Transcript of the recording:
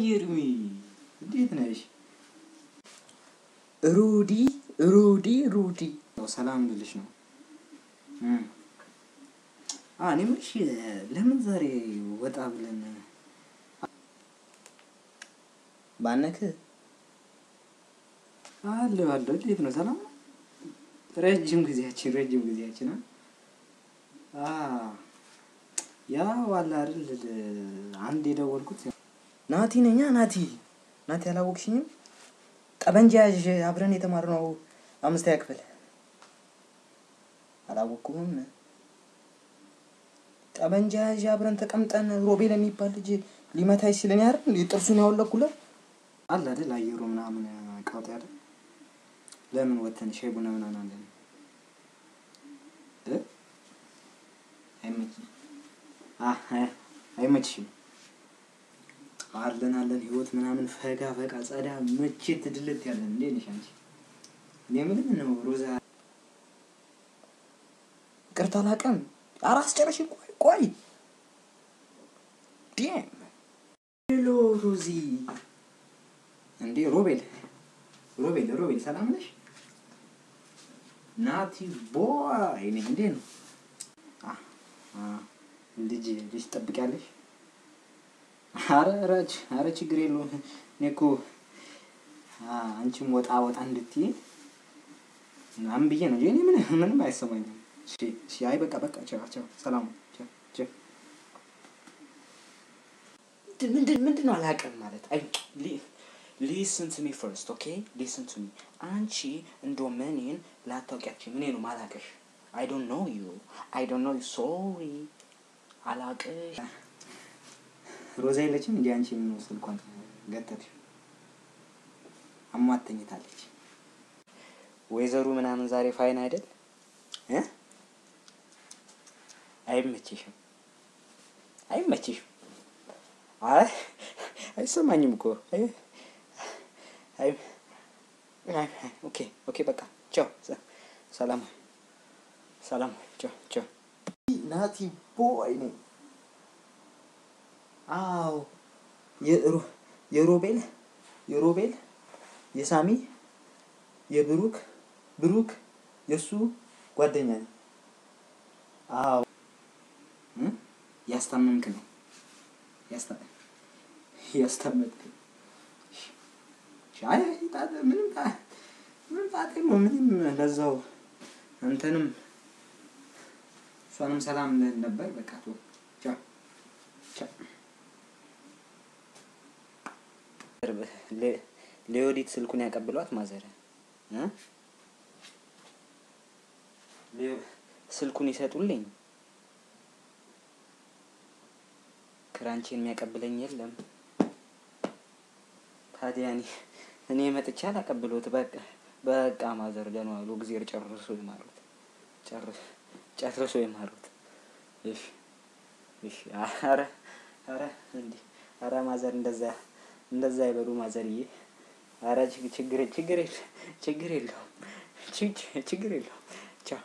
ይርሚ እንዴት ነሽ? ሩዲ ሰላም ልልሽ ነው። እኔ የምልሽ ለምን ዛሬ ወጣ ብለን ባነክ አለሁ እንዴት ነው? ሰላም ረጅም ጊዜያችን ያው አለ አይደል አንድ የደወልኩት ናቲ ነኛ ናቲ አላወቅሽኝም? ጠበንጃ ያዥ አብረን የተማርነው አምስተኛ ክፍል አላወቅኩም። ጠበንጃ ያዥ አብረን ተቀምጠን ሮቤል የሚባል ልጅ ሊመታኝ ሲለኝ አይደል ጥርሱን ያወለኩለት አለ አይደል አየሩ ምናምን ቀውጥ ያለ ለምን ወተን ሻይ ቡና ምናምን አለን አይመችሽም? አለን ህይወት ምናምን ፈጋ ጸዳ መቼት ድልት ያለን እንዴ ነሽ አንቺ? እኔ ምንም ነው ሮዛ ይቅርታ አላውቅም። አራስ ጨረሽ ቆይ ዲም ሄሎ ሮዚ እንዴ ሮቤል ሰላም ነሽ? ናቲ ቦይ ነኝ እንዴ ነው ልጅ ትጠብቂያለሽ? ኧረ ችግር የለውም። እኔ እኮ አንቺም ወጣ እንድትይ ምናምን ብዬ ነው እንጂ እኔ ምንም አይሰማኝም። እሺ አይ በቃ ቻው ሰላም ቻው። ምንድን ነው አላውቅም ማለት listen to me first, okay? listen to me. አንቺ እንደውም እኔን ላታውቂያችም እኔ ነው ማላውቅሽ. I don't know you, sorry. አላውቅሽ ሮዛ የለችም እንዴ? አንቺ ምን ስልኳን ገጠጥሽ? አሟተኝታለች። ወይዘሩ ምናምን ዛሬ ፋይን አይደል? አይመችሽም? አይሰማኝም እኮ ኦኬ በቃ ቻው ሰላም ቻው ናቲ ቦይ ነኝ። አዎ የሮቤል የሳሚ የብሩክ የሱ ጓደኛ ነኝ። አዎ ያስታመምክ ነው ያስታመምክ ሻይ ምንም ለዛው አንተንም እሷንም ሰላም ነበር። በቃ ቻው ለዮዲት ስልኩን ያቀብሏት ማዘር ስልኩን ይሰጡልኝ። ክራንቺን የሚያቀብለኝ የለም። ታዲያ እኔ መጥቼ አላቀብሎት በቃ ማዘር ደህና ዋሉ። እግዚአብሔር ጨርሶ ይማሩት። እሺ ኧረ ማዘር እንደዛ አይበሉ ማዘርዬ። ኧረ ችግር የለውም ቻው